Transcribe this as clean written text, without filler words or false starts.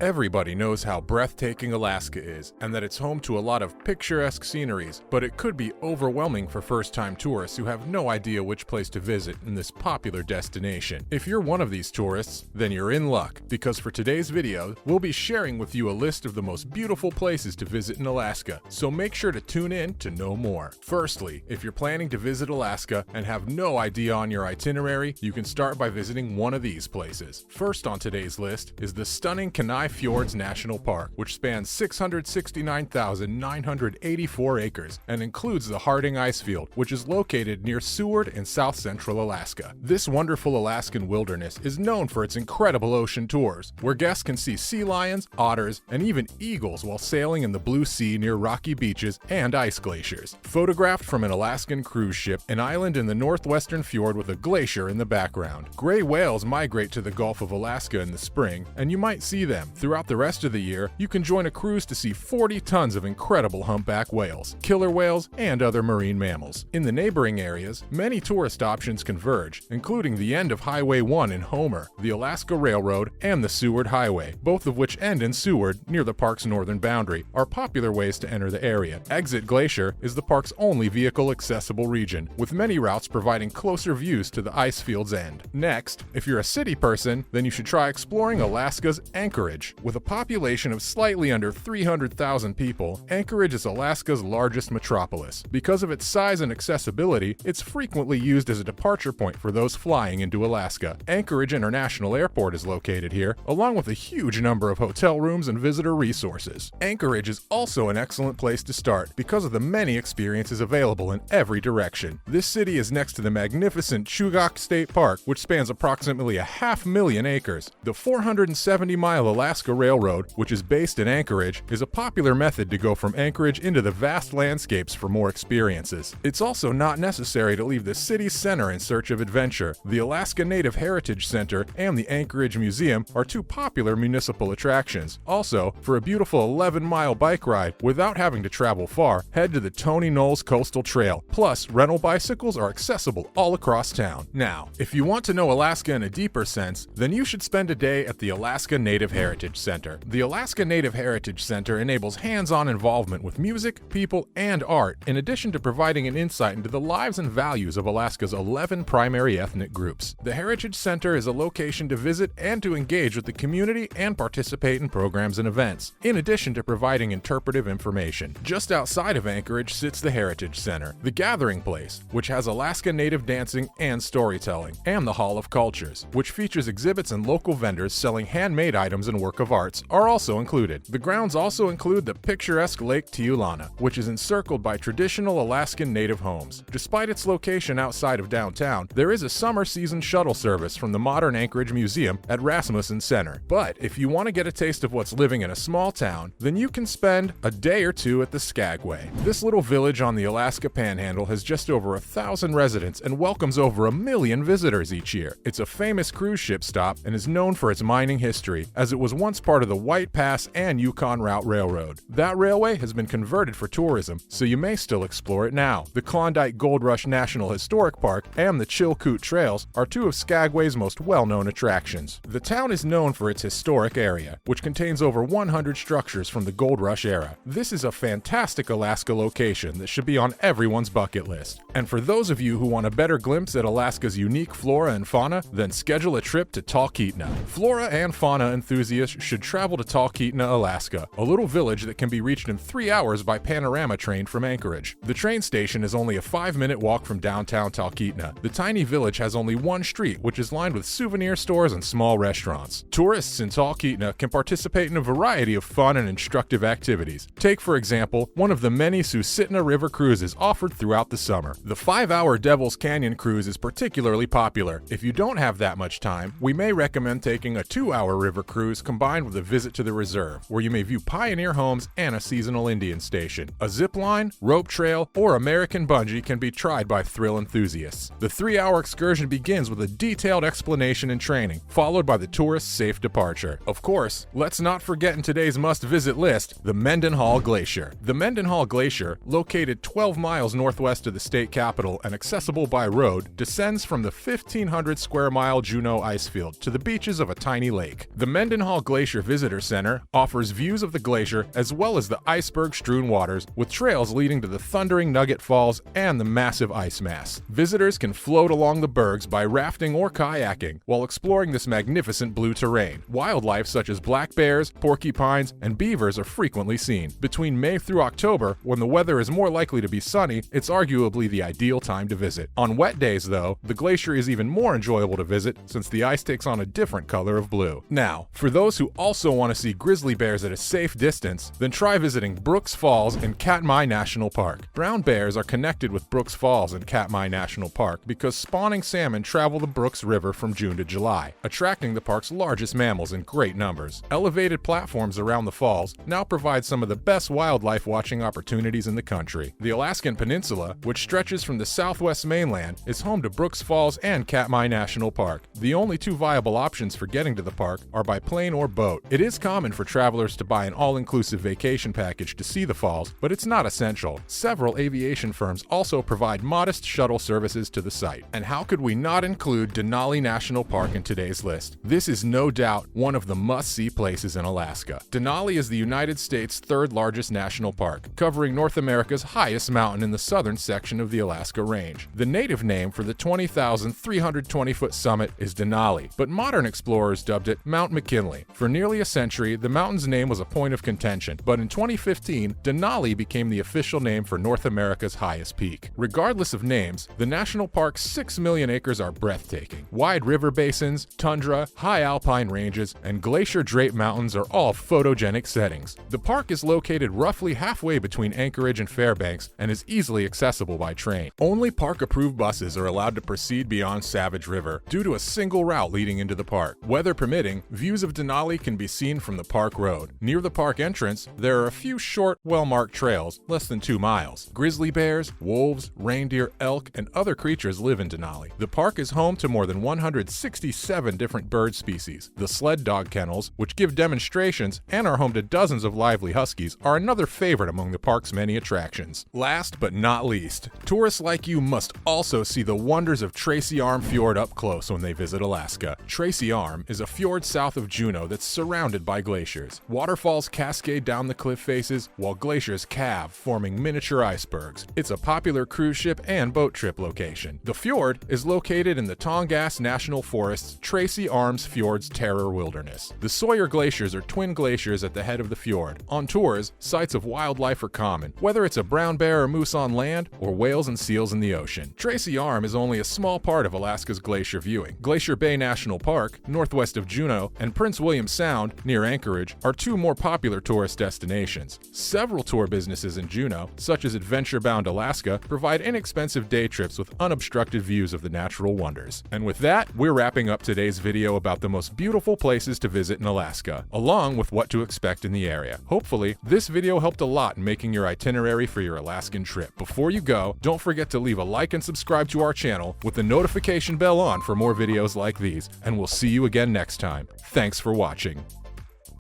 Everybody knows how breathtaking Alaska is, and that it's home to a lot of picturesque sceneries, but it could be overwhelming for first-time tourists who have no idea which place to visit in this popular destination. If you're one of these tourists, then you're in luck, because for today's video, we'll be sharing with you a list of the most beautiful places to visit in Alaska, so make sure to tune in to know more. Firstly, if you're planning to visit Alaska and have no idea on your itinerary, you can start by visiting one of these places. First on today's list is the stunning Kenai Fjords National Park, which spans 669,984 acres and includes the Harding Icefield, which is located near Seward in south-central Alaska. This wonderful Alaskan wilderness is known for its incredible ocean tours, where guests can see sea lions, otters, and even eagles while sailing in the blue sea near rocky beaches and ice glaciers. Photographed from an Alaskan cruise ship, an island in the northwestern fjord with a glacier in the background. Gray whales migrate to the Gulf of Alaska in the spring, and you might see them. Throughout the rest of the year, you can join a cruise to see 40 tons of incredible humpback whales, killer whales, and other marine mammals. In the neighboring areas, many tourist options converge, including the end of Highway 1 in Homer, the Alaska Railroad, and the Seward Highway, both of which end in Seward, near the park's northern boundary, are popular ways to enter the area. Exit Glacier is the park's only vehicle-accessible region, with many routes providing closer views to the ice field's end. Next, if you're a city person, then you should try exploring Alaska's Anchorage. With a population of slightly under 300,000 people, Anchorage is Alaska's largest metropolis. Because of its size and accessibility, it's frequently used as a departure point for those flying into Alaska. Anchorage International Airport is located here, along with a huge number of hotel rooms and visitor resources. Anchorage is also an excellent place to start because of the many experiences available in every direction. This city is next to the magnificent Chugach State Park, which spans approximately 500,000 acres. The 470-mile Alaska Railroad, which is based in Anchorage, is a popular method to go from Anchorage into the vast landscapes for more experiences. It's also not necessary to leave the city's center in search of adventure. The Alaska Native Heritage Center and the Anchorage Museum are two popular municipal attractions. Also, for a beautiful 11-mile bike ride without having to travel far, head to the Tony Knolls Coastal Trail. Plus, rental bicycles are accessible all across town. Now, if you want to know Alaska in a deeper sense, then you should spend a day at the Alaska Native Heritage Center. The Alaska Native Heritage Center enables hands-on involvement with music, people, and art, in addition to providing an insight into the lives and values of Alaska's 11 primary ethnic groups. The Heritage Center is a location to visit and to engage with the community and participate in programs and events, in addition to providing interpretive information. Just outside of Anchorage sits the Heritage Center, the gathering place, which has Alaska Native dancing and storytelling, and the Hall of Cultures, which features exhibits and local vendors selling handmade items and work of arts, are also included. The grounds also include the picturesque Lake Tiulana, which is encircled by traditional Alaskan Native homes. Despite its location outside of downtown, there is a summer season shuttle service from the modern Anchorage Museum at Rasmussen Center. But if you want to get a taste of what's living in a small town, then you can spend a day or two at the Skagway. This little village on the Alaska Panhandle has just over 1,000 residents and welcomes over 1 million visitors each year. It's a famous cruise ship stop and is known for its mining history, as it was once part of the White Pass and Yukon Route Railroad. That railway has been converted for tourism, so you may still explore it now. The Klondike Gold Rush National Historic Park and the Chilkoot Trails are two of Skagway's most well-known attractions. The town is known for its historic area, which contains over 100 structures from the Gold Rush era. This is a fantastic Alaska location that should be on everyone's bucket list. And for those of you who want a better glimpse at Alaska's unique flora and fauna, then schedule a trip to Talkeetna. Flora and fauna enthusiasts should travel to Talkeetna, Alaska, a little village that can be reached in 3 hours by panorama train from Anchorage. The train station is only a 5-minute walk from downtown Talkeetna. The tiny village has only one street, which is lined with souvenir stores and small restaurants. Tourists in Talkeetna can participate in a variety of fun and instructive activities. Take, for example, one of the many Susitna River cruises offered throughout the summer. The 5-hour Devil's Canyon cruise is particularly popular. If you don't have that much time, we may recommend taking a 2-hour river cruise combined with a visit to the reserve, where you may view pioneer homes and a seasonal Indian station. A zip line, rope trail, or American bungee can be tried by thrill enthusiasts. The 3-hour excursion begins with a detailed explanation and training, followed by the tourist's safe departure. Of course, let's not forget in today's must-visit list, the Mendenhall Glacier. The Mendenhall Glacier, located 12 miles northwest of the state capital and accessible by road, descends from the 1,500 square mile Juneau icefield to the beaches of a tiny lake. The Mendenhall Glacier Visitor Center offers views of the glacier as well as the iceberg-strewn waters, with trails leading to the thundering Nugget Falls and the massive ice mass. Visitors can float along the bergs by rafting or kayaking while exploring this magnificent blue terrain. Wildlife such as black bears, porcupines, and beavers are frequently seen. Between May through October, when the weather is more likely to be sunny, it's arguably the ideal time to visit. On wet days, though, the glacier is even more enjoyable to visit since the ice takes on a different color of blue. Now, for those who also want to see grizzly bears at a safe distance, then try visiting Brooks Falls in Katmai National Park. Brown bears are connected with Brooks Falls in Katmai National Park because spawning salmon travel the Brooks River from June to July, attracting the park's largest mammals in great numbers. Elevated platforms around the falls now provide some of the best wildlife watching opportunities in the country. The Alaskan Peninsula, which stretches from the southwest mainland, is home to Brooks Falls and Katmai National Park. The only two viable options for getting to the park are by plane or boat. It is common for travelers to buy an all-inclusive vacation package to see the falls, but it's not essential. Several aviation firms also provide modest shuttle services to the site. And how could we not include Denali National Park in today's list? This is no doubt one of the must-see places in Alaska. Denali is the United States' third largest national park, covering North America's highest mountain in the southern section of the Alaska Range. The native name for the 20,320-foot summit is Denali, but modern explorers dubbed it Mount McKinley. For nearly a century, the mountain's name was a point of contention, but in 2015, Denali became the official name for North America's highest peak. Regardless of names, the national park's 6 million acres are breathtaking. Wide river basins, tundra, high alpine ranges, and glacier-draped mountains are all photogenic settings. The park is located roughly halfway between Anchorage and Fairbanks and is easily accessible by train. Only park-approved buses are allowed to proceed beyond Savage River due to a single route leading into the park. Weather permitting, views of Denali can be seen from the park road. Near the park entrance, there are a few short, well-marked trails, less than 2 miles. Grizzly bears, wolves, reindeer, elk, and other creatures live in Denali. The park is home to more than 167 different bird species. The sled dog kennels, which give demonstrations and are home to dozens of lively huskies, are another favorite among the park's many attractions. Last but not least, tourists like you must also see the wonders of Tracy Arm Fjord up close when they visit Alaska. Tracy Arm is a fjord south of Juneau that's surrounded by glaciers. Waterfalls cascade down the cliff faces, while glaciers calve, forming miniature icebergs. It's a popular cruise ship and boat trip location. The fjord is located in the Tongass National Forest's Tracy Arms Fjord's Terror Wilderness. The Sawyer Glaciers are twin glaciers at the head of the fjord. On tours, sights of wildlife are common, whether it's a brown bear or moose on land, or whales and seals in the ocean. Tracy Arm is only a small part of Alaska's glacier viewing. Glacier Bay National Park, northwest of Juneau, and Prince William Sound, near Anchorage, are two more popular tourist destinations. Several tour businesses in Juneau, such as Adventure Bound Alaska, provide inexpensive day trips with unobstructed views of the natural wonders. And with that, we're wrapping up today's video about the most beautiful places to visit in Alaska, along with what to expect in the area. Hopefully, this video helped a lot in making your itinerary for your Alaskan trip. Before you go, don't forget to leave a like and subscribe to our channel with the notification bell on for more videos like these, and we'll see you again next time. Thanks for watching.